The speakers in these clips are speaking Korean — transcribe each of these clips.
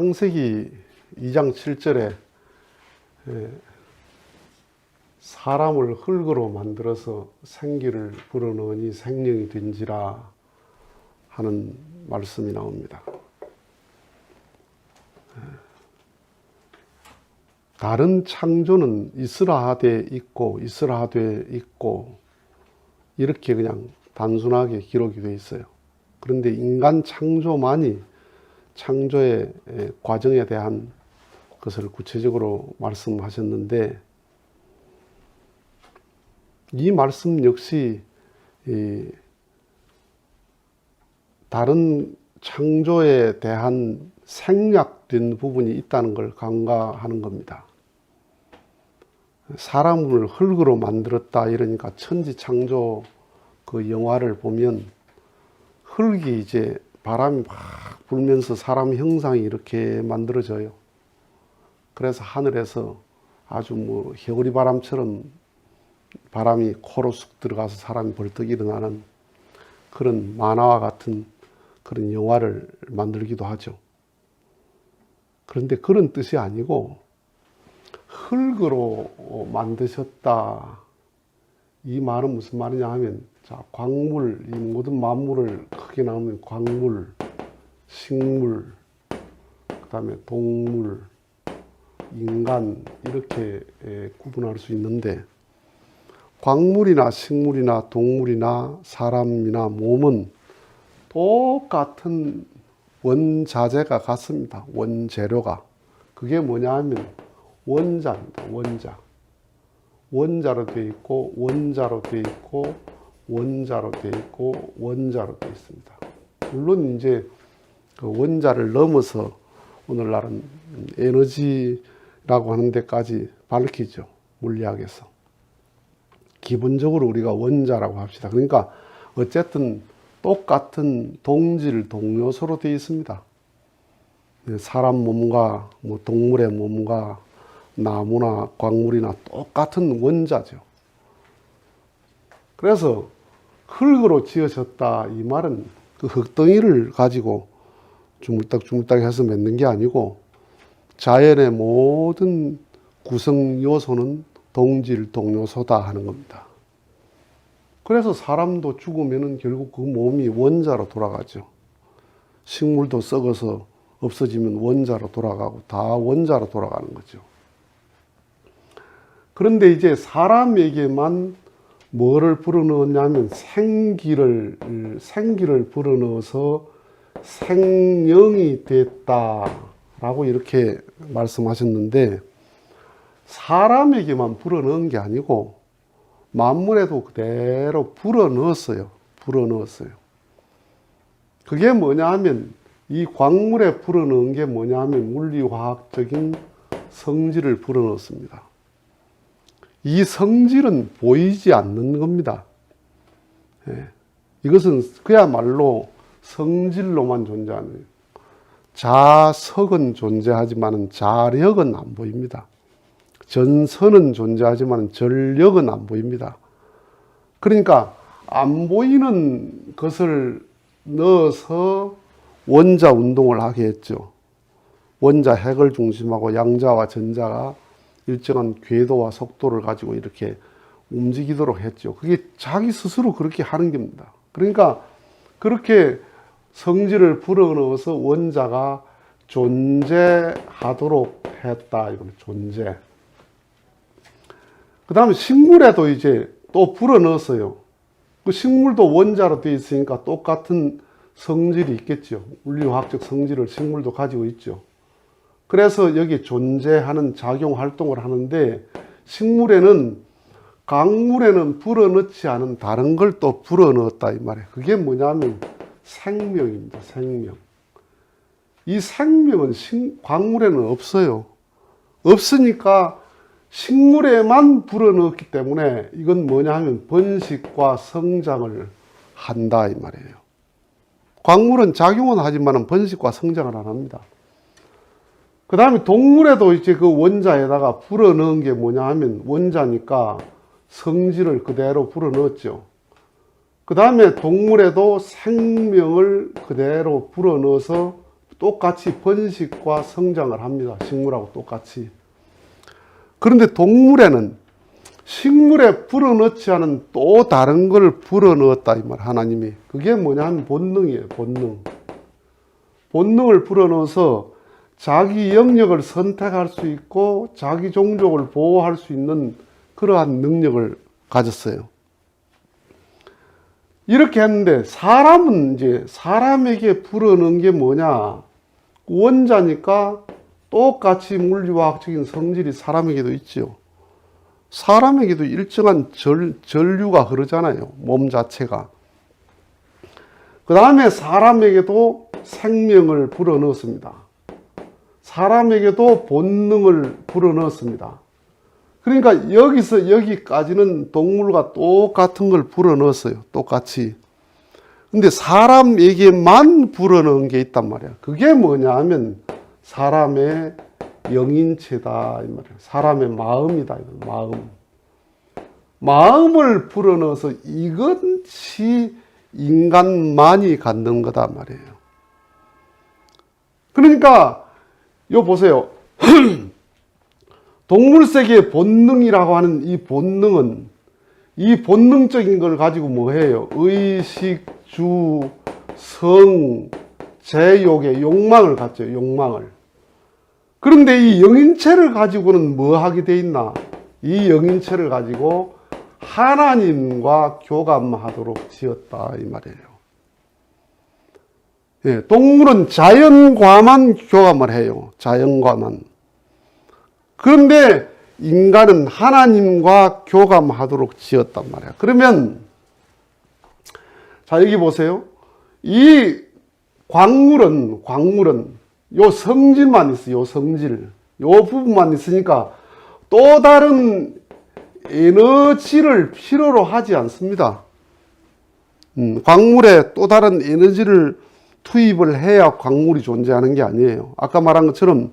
창세기 2장 7절에 사람을 흙으로 만들어서 생기를 불어넣으니 생명이 된지라 하는 말씀이 나옵니다. 다른 창조는 이스라하되 있고 이렇게 그냥 단순하게 기록이 되어 있어요. 그런데 인간 창조만이 창조의 과정에 대한 것을 구체적으로 말씀하셨는데, 이 말씀 역시 다른 창조에 대한 생략된 부분이 있다는 걸 간과하는 겁니다. 사람을 흙으로 만들었다 이러니까 천지창조 그 영화를 보면 흙이 이제 바람이 막 불면서 사람 형상이 이렇게 만들어져요. 그래서 하늘에서 아주 뭐 해오리 바람처럼 바람이 코로 쑥 들어가서 사람이 벌떡 일어나는 그런 만화와 같은 그런 영화를 만들기도 하죠. 그런데 그런 뜻이 아니고 흙으로 만드셨다. 이 말은 무슨 말이냐 하면, 자, 광물, 이 모든 만물을 크게 나누면 광물, 식물, 그 다음에 동물, 인간 이렇게 구분할 수 있는데, 광물이나 식물이나 동물이나 사람이나 몸은 똑같은 원자재가 같습니다. 원재료가. 그게 뭐냐 하면 원자입니다. 원자. 원자로 되어 있고 원자로 되어 있고 원자로 되어 있고 원자로 되어 있습니다. 물론 이제 그 원자를 넘어서 오늘날은 에너지라고 하는 데까지 밝히죠. 물리학에서. 기본적으로 우리가 원자라고 합시다. 그러니까 어쨌든 똑같은 동질, 동요소로 되어 있습니다. 사람 몸과 뭐 동물의 몸과 나무나 광물이나 똑같은 원자죠. 그래서 흙으로 지어졌다 이 말은 그 흙덩이를 가지고 주물딱주물딱 해서 맺는 게 아니고, 자연의 모든 구성 요소는 동질, 동요소다 하는 겁니다. 그래서 사람도 죽으면 결국 그 몸이 원자로 돌아가죠. 식물도 썩어서 없어지면 원자로 돌아가고 다 원자로 돌아가는 거죠. 그런데 이제 사람에게만 뭐를 불어넣었냐면 생기를 불어넣어서 생명이 됐다라고 이렇게 말씀하셨는데, 사람에게만 불어넣은 게 아니고 만물에도 그대로 불어넣었어요. 그게 뭐냐 하면, 이 광물에 불어넣은 게 뭐냐 하면 물리화학적인 성질을 불어넣습니다. 이 성질은 보이지 않는 겁니다. 이것은 그야말로 성질로만 존재하는 거예요. 자석은 존재하지만 자력은 안 보입니다. 전선은 존재하지만 전력은 안 보입니다. 그러니까 안 보이는 것을 넣어서 원자 운동을 하게 했죠. 원자 핵을 중심하고 양자와 전자가 일정한 궤도와 속도를 가지고 이렇게 움직이도록 했죠. 그게 자기 스스로 그렇게 하는 겁니다. 그러니까 그렇게 성질을 불어넣어서 원자가 존재하도록 했다. 이건 존재. 그 다음에 식물에도 이제 또 불어넣었어요. 그 식물도 원자로 되어 있으니까 똑같은 성질이 있겠죠. 물리화학적 성질을 식물도 가지고 있죠. 그래서 여기 존재하는 작용 활동을 하는데, 식물에는 강물에는 불어넣지 않은 다른 걸 또 불어넣었다 이 말이에요. 그게 뭐냐면 생명입니다. 생명. 이 생명은 광물에는 없어요. 없으니까 식물에만 불어넣었기 때문에 이건 뭐냐 하면 번식과 성장을 한다 이 말이에요. 광물은 작용은 하지만 번식과 성장을 안 합니다. 그 다음에 동물에도 이제 그 원자에다가 불어넣은 게 뭐냐 하면 원자니까 성질을 그대로 불어넣었죠. 그 다음에 동물에도 생명을 그대로 불어넣어서 똑같이 번식과 성장을 합니다. 식물하고 똑같이. 그런데 동물에는 식물에 불어넣지 않은 또 다른 걸 불어넣었다 이 말, 하나님이. 그게 뭐냐 하면 본능이에요. 본능. 본능을 불어넣어서 자기 영역을 선택할 수 있고 자기 종족을 보호할 수 있는 그러한 능력을 가졌어요. 이렇게 했는데 사람은 이제 사람에게 불어넣은 게 뭐냐? 원자니까 똑같이 물리화학적인 성질이 사람에게도 있죠. 사람에게도 일정한 전류가 흐르잖아요. 몸 자체가. 그 다음에 사람에게도 생명을 불어넣었습니다. 사람에게도 본능을 불어넣었습니다. 그러니까 여기서 여기까지는 동물과 똑같은 걸 불어넣었어요. 똑같이. 근데 사람에게만 불어넣은 게 있단 말이야. 그게 뭐냐 하면 사람의 영인체다 이 말이에요. 사람의 마음이다. 마음. 마음을 불어넣어서 이것이 인간만이 갖는 거다 말이에요. 그러니까 요 보세요. 동물 세계의 본능이라고 하는 이 본능은 이 본능적인 걸 가지고 뭐 해요? 의식, 주, 성, 제욕의 욕망을 갖죠. 욕망을. 그런데 이 영인체를 가지고는 뭐 하게 돼 있나? 이 영인체를 가지고 하나님과 교감하도록 지었다 이 말이에요. 예, 동물은 자연과만 교감을 해요. 자연과만. 그런데 인간은 하나님과 교감하도록 지었단 말이야. 그러면 자 여기 보세요. 이 광물은 요 성질만 있어요. 요 성질. 요 부분만 있으니까 또 다른 에너지를 필요로 하지 않습니다. 광물에 또 다른 에너지를 투입을 해야 광물이 존재하는 게 아니에요. 아까 말한 것처럼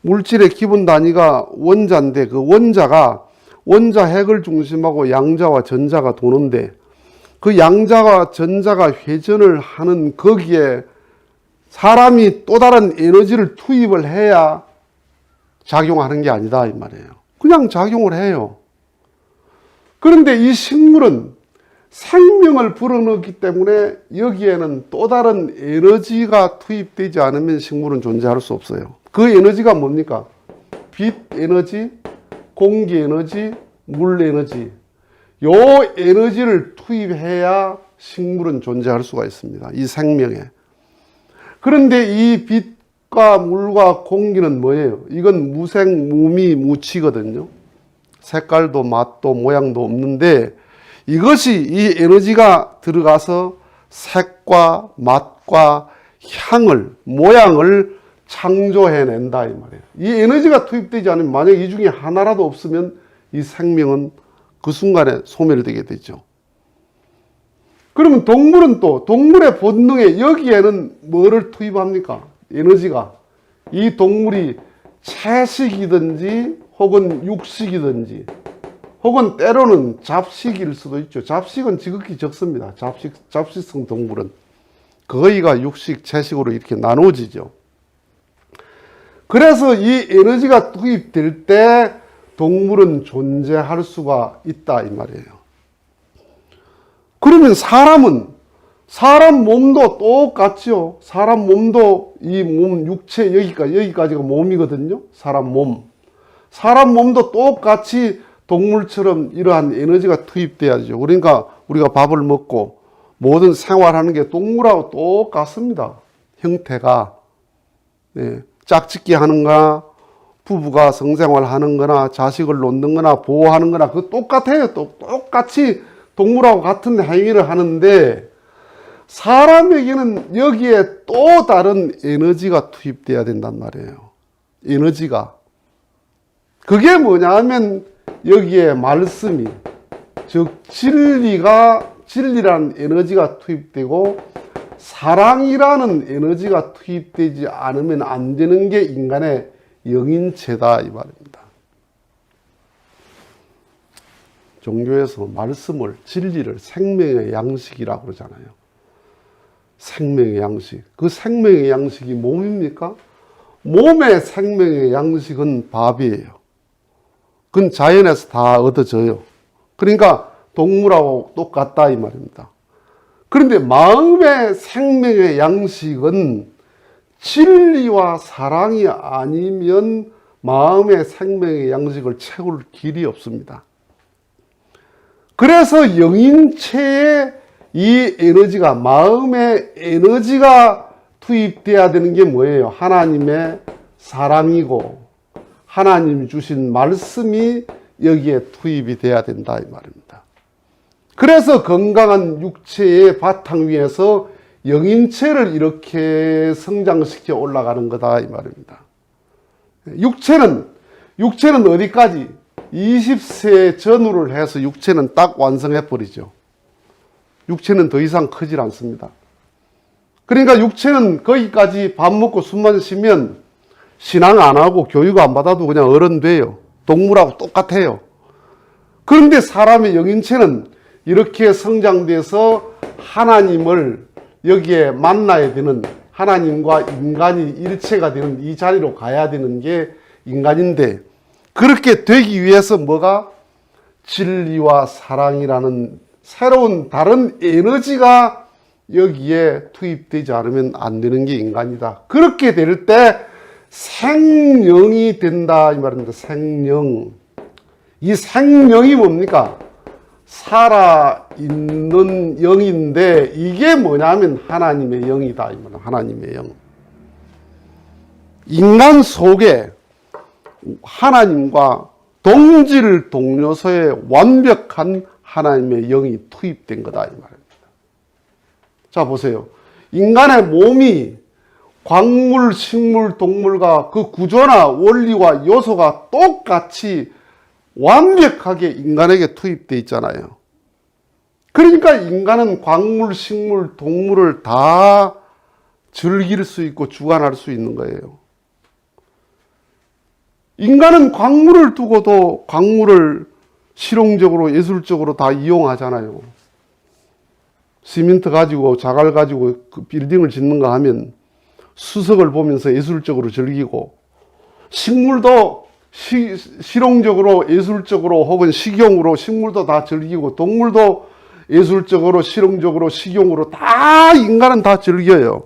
물질의 기본 단위가 원자인데 그 원자가 원자 핵을 중심하고 양자와 전자가 도는데 그 양자와 전자가 회전을 하는 거기에 사람이 또 다른 에너지를 투입을 해야 작용하는 게 아니다 이 말이에요. 그냥 작용을 해요. 그런데 이 식물은 생명을 불어넣기 때문에 여기에는 또 다른 에너지가 투입되지 않으면 식물은 존재할 수 없어요. 그 에너지가 뭡니까? 빛 에너지, 공기 에너지, 물 에너지. 요 에너지를 투입해야 식물은 존재할 수가 있습니다. 이 생명에. 그런데 이 빛과 물과 공기는 뭐예요? 이건 무색, 무미, 무치거든요. 색깔도 맛도 모양도 없는데 이것이 이 에너지가 들어가서 색과 맛과 향을, 모양을 창조해낸다 이 말이에요. 이 에너지가 투입되지 않으면 만약 이 중에 하나라도 없으면 이 생명은 그 순간에 소멸되게 되죠. 그러면 동물은 또 동물의 본능에 여기에는 뭐를 투입합니까? 에너지가. 이 동물이 채식이든지 혹은 육식이든지 혹은 때로는 잡식일 수도 있죠. 잡식은 지극히 적습니다. 잡식성 동물은 거의가 육식, 채식으로 이렇게 나누어지죠. 그래서 이 에너지가 투입될 때 동물은 존재할 수가 있다 이 말이에요. 그러면 사람 몸도 똑같죠. 사람 몸도 이 몸 육체 여기까지가 몸이거든요. 사람 몸도 똑같이 동물처럼 이러한 에너지가 투입돼야죠. 그러니까 우리가 밥을 먹고 모든 생활하는 게 동물하고 똑같습니다. 형태가. 네. 짝짓기 하는 거나 부부가 성생활 하는 거나 자식을 놓는 거나 보호하는 거나 그거 똑같아요. 똑같이 동물하고 같은 행위를 하는데 사람에게는 여기에 또 다른 에너지가 투입돼야 된단 말이에요. 에너지가. 그게 뭐냐 하면 여기에 말씀이, 즉 진리라는 에너지가 투입되고 사랑이라는 에너지가 투입되지 않으면 안 되는 게 인간의 영인체다 이 말입니다. 종교에서 말씀을, 진리를 생명의 양식이라고 그러잖아요. 생명의 양식. 그 생명의 양식이 몸입니까? 몸의 생명의 양식은 밥이에요. 그건 자연에서 다 얻어져요. 그러니까 동물하고 똑같다 이 말입니다. 그런데 마음의 생명의 양식은 진리와 사랑이 아니면 마음의 생명의 양식을 채울 길이 없습니다. 그래서 영인체에 이 에너지가, 마음의 에너지가 투입돼야 되는 게 뭐예요? 하나님의 사랑이고 하나님이 주신 말씀이 여기에 투입이 돼야 된다 이 말입니다. 그래서 건강한 육체의 바탕 위에서 영인체를 이렇게 성장시켜 올라가는 거다 이 말입니다. 육체는 어디까지? 20세 전후를 해서 육체는 딱 완성해 버리죠. 육체는 더 이상 크질 않습니다. 그러니까 육체는 거기까지 밥 먹고 숨만 쉬면 신앙 안 하고 교육 안 받아도 그냥 어른 돼요. 동물하고 똑같아요. 그런데 사람의 영인체는 이렇게 성장돼서 하나님을 여기에 만나야 되는, 하나님과 인간이 일체가 되는 이 자리로 가야 되는 게 인간인데, 그렇게 되기 위해서 뭐가? 진리와 사랑이라는 새로운 다른 에너지가 여기에 투입되지 않으면 안 되는 게 인간이다. 그렇게 될 때 생명이 된다 이 말입니다. 생명. 이 생명이 뭡니까? 살아있는 영인데 이게 뭐냐면 하나님의 영이다 이 말입니다. 하나님의 영. 인간 속에 하나님과 동질 동료소에 완벽한 하나님의 영이 투입된 거다 이 말입니다. 자 보세요. 인간의 몸이 광물, 식물, 동물과 그 구조나 원리와 요소가 똑같이 완벽하게 인간에게 투입되어 있잖아요. 그러니까 인간은 광물, 식물, 동물을 다 즐길 수 있고 주관할 수 있는 거예요. 인간은 광물을 두고도 광물을 실용적으로, 예술적으로 다 이용하잖아요. 시멘트 가지고, 자갈 가지고 그 빌딩을 짓는가 하면 수석을 보면서 예술적으로 즐기고, 식물도 실용적으로, 예술적으로 혹은 식용으로 식물도 다 즐기고, 동물도 예술적으로, 실용적으로, 식용으로 다 인간은 다 즐겨요.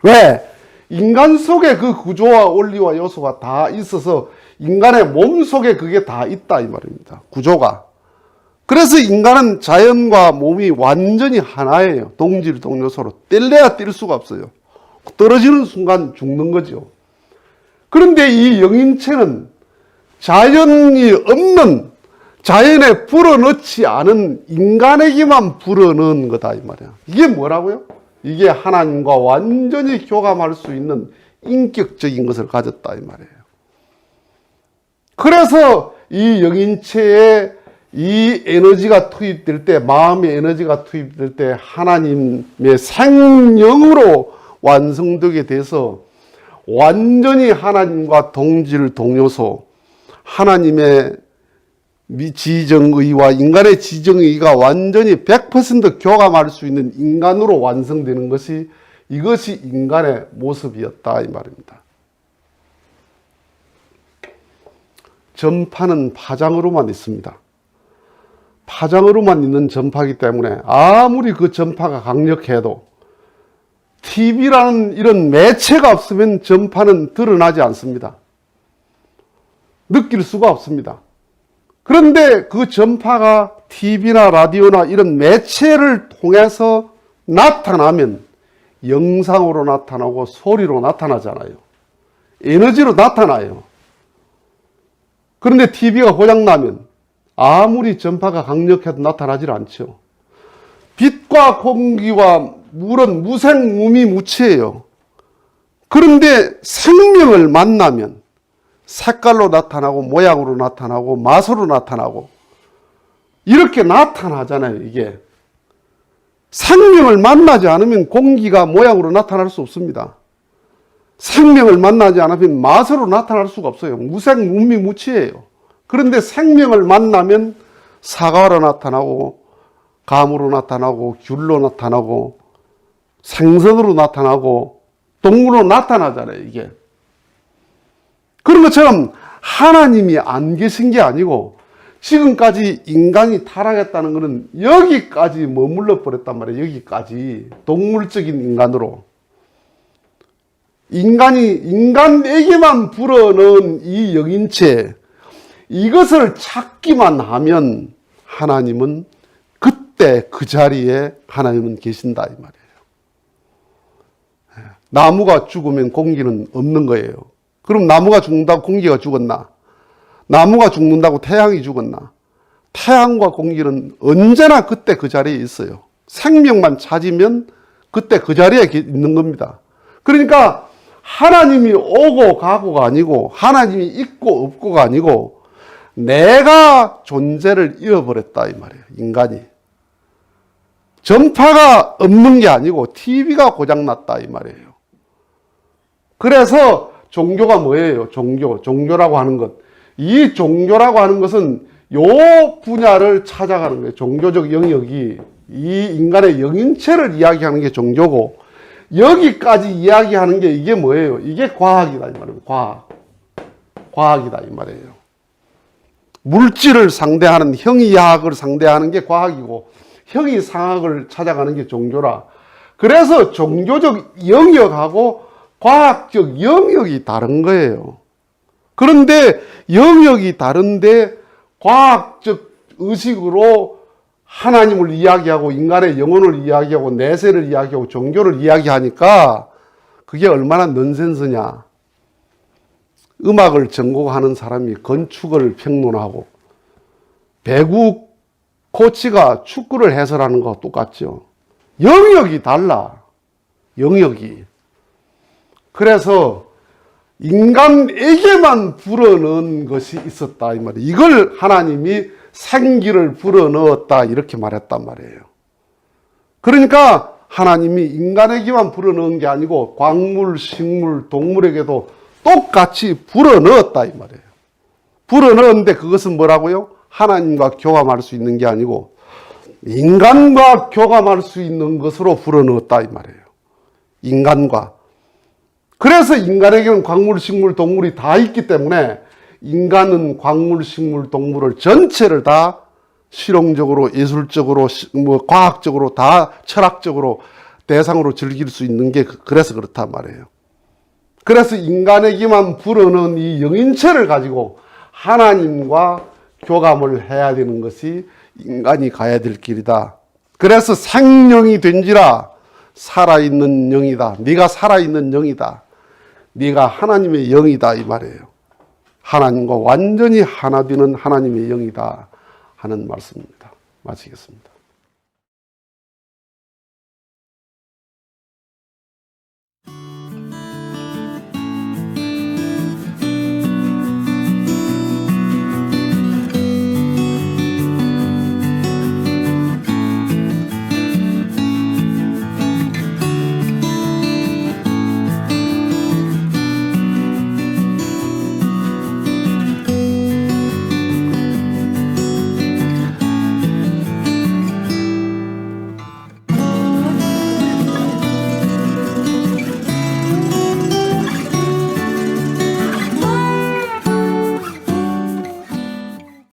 왜? 인간 속에 그 구조와 원리와 요소가 다 있어서 인간의 몸 속에 그게 다 있다 이 말입니다. 구조가. 그래서 인간은 자연과 몸이 완전히 하나예요. 동질 동요소로. 뗄래야 뗄 수가 없어요. 떨어지는 순간 죽는 거죠. 그런데 이 영인체는 자연이 없는, 자연에 불어넣지 않은 인간에게만 불어넣은 거다 이 말이야. 이게 뭐라고요? 이게 하나님과 완전히 교감할 수 있는 인격적인 것을 가졌다 이 말이에요. 그래서 이 영인체에 이 에너지가 투입될 때, 마음의 에너지가 투입될 때 하나님의 생명으로 완성되게 돼서 완전히 하나님과 동질 동요소, 하나님의 지정의와 인간의 지정의가 완전히 100% 교감할 수 있는 인간으로 완성되는 것이, 이것이 인간의 모습이었다 이 말입니다. 전파는 파장으로만 있습니다. 파장으로만 있는 전파이기 때문에 아무리 그 전파가 강력해도 TV라는 이런 매체가 없으면 전파는 드러나지 않습니다. 느낄 수가 없습니다. 그런데 그 전파가 TV나 라디오나 이런 매체를 통해서 나타나면 영상으로 나타나고 소리로 나타나잖아요. 에너지로 나타나요. 그런데 TV가 고장나면 아무리 전파가 강력해도 나타나질 않죠. 빛과 공기와 물은 무생무미무치예요. 그런데 생명을 만나면 색깔로 나타나고 모양으로 나타나고 맛으로 나타나고 이렇게 나타나잖아요. 이게 생명을 만나지 않으면 공기가 모양으로 나타날 수 없습니다. 생명을 만나지 않으면 맛으로 나타날 수가 없어요. 무생무미무치예요. 그런데 생명을 만나면 사과로 나타나고 감으로 나타나고 귤로 나타나고 생선으로 나타나고 동물로 나타나잖아요, 이게. 그런 것처럼 하나님이 안 계신 게 아니고 지금까지 인간이 타락했다는 것은 여기까지 머물러 버렸단 말이에요. 여기까지. 동물적인 인간으로. 인간에게만 불어넣은 이 영인체, 이것을 찾기만 하면 하나님은 그때 그 자리에 하나님은 계신다, 이 말이에요. 나무가 죽으면 공기는 없는 거예요. 그럼 나무가 죽는다고 공기가 죽었나? 나무가 죽는다고 태양이 죽었나? 태양과 공기는 언제나 그때 그 자리에 있어요. 생명만 찾으면 그때 그 자리에 있는 겁니다. 그러니까 하나님이 오고 가고가 아니고 하나님이 있고 없고가 아니고 내가 존재를 잃어버렸다 이 말이에요. 인간이. 전파가 없는 게 아니고 TV가 고장났다 이 말이에요. 그래서 종교가 뭐예요? 종교라고 하는 것. 이 종교라고 하는 것은 요 분야를 찾아가는 거예요. 종교적 영역이 이 인간의 영인체를 이야기하는 게 종교고 여기까지 이야기하는 게 이게 뭐예요? 이게 과학이다 이 말이에요. 과학이다 이 말이에요. 물질을 상대하는 형이야학을 상대하는 게 과학이고 형이상학을 찾아가는 게 종교라. 그래서 종교적 영역하고 과학적 영역이 다른 거예요. 그런데 영역이 다른데 과학적 의식으로 하나님을 이야기하고 인간의 영혼을 이야기하고 내세를 이야기하고 종교를 이야기하니까 그게 얼마나 넌센스냐. 음악을 전공하는 사람이 건축을 평론하고 배구 코치가 축구를 해설하는 거와 똑같죠. 영역이 달라. 영역이. 그래서 인간에게만 불어넣은 것이 있었다 이 말이에요. 이걸 하나님이 생기를 불어넣었다 이렇게 말했단 말이에요. 그러니까 하나님이 인간에게만 불어넣은 게 아니고 광물, 식물, 동물에게도 똑같이 불어넣었다 이 말이에요. 불어넣었는데 그것은 뭐라고요? 하나님과 교감할 수 있는 게 아니고 인간과 교감할 수 있는 것으로 불어넣었다 이 말이에요. 인간과. 그래서 인간에게는 광물, 식물, 동물이 다 있기 때문에 인간은 광물, 식물, 동물을 전체를 다 실용적으로, 예술적으로, 과학적으로, 다 철학적으로 대상으로 즐길 수 있는 게 그래서 그렇단 말이에요. 그래서 인간에게만 불어넣은 이 영인체를 가지고 하나님과 교감을 해야 되는 것이 인간이 가야 될 길이다. 그래서 생명이 된지라 살아있는 영이다. 네가 살아있는 영이다. 네가 하나님의 영이다 이 말이에요. 하나님과 완전히 하나 되는 하나님의 영이다 하는 말씀입니다. 마치겠습니다.